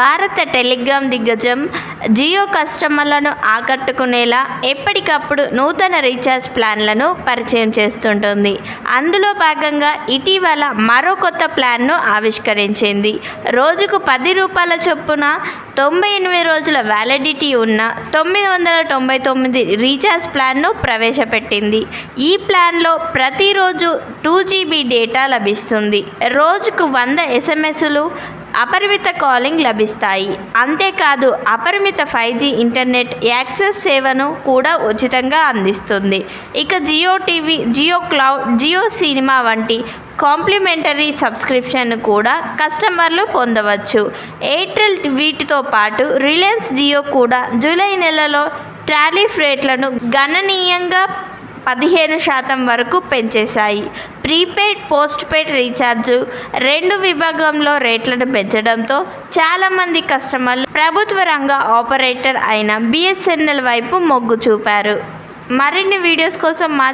భారత టెలికాం దిగ్గజం జియో కస్టమర్లను ఆకట్టుకునేలా ఎప్పటికప్పుడు నూతన రీఛార్జ్ ప్లాన్లను పరిచయం చేస్తుంటుంది. అందులో భాగంగా ఇటీవల మరో కొత్త ప్లాన్ను ఆవిష్కరించింది. రోజుకు ₹10 చొప్పున 98 రోజుల వ్యాలిడిటీ ఉన్న 999 రీఛార్జ్ ప్లాన్ను ప్రవేశపెట్టింది. ఈ ప్లాన్లో ప్రతిరోజు 2GB డేటా లభిస్తుంది. రోజుకు 100 SMSలు, అపరిమిత కాలింగ్ లభిస్తాయి. అంతేకాదు అపరిమిత 5G ఇంటర్నెట్ యాక్సెస్ సేవను కూడా ఉచితంగా అందిస్తుంది. ఇక Jio TV, Jio cloud, Jio cinema వంటి కాంప్లిమెంటరీ సబ్స్క్రిప్షన్ను కూడా కస్టమర్లు పొందవచ్చు. ఎయిర్టెల్ వీటితో పాటు రిలయన్స్ జియో కూడా జూలై నెలలో టారిఫ్ రేట్లను గణనీయంగా 15% వరకు పెంచేశాయి. ప్రీపెయిడ్, పోస్ట్పెయిడ్ రీఛార్జ్ 2 విభాగంలో రేట్లను పెంచడంతో చాలామంది కస్టమర్లు ప్రభుత్వ రంగ ఆపరేటర్ అయిన BSNL వైపు మొగ్గు చూపారు. మరిన్ని వీడియోస్ కోసం మా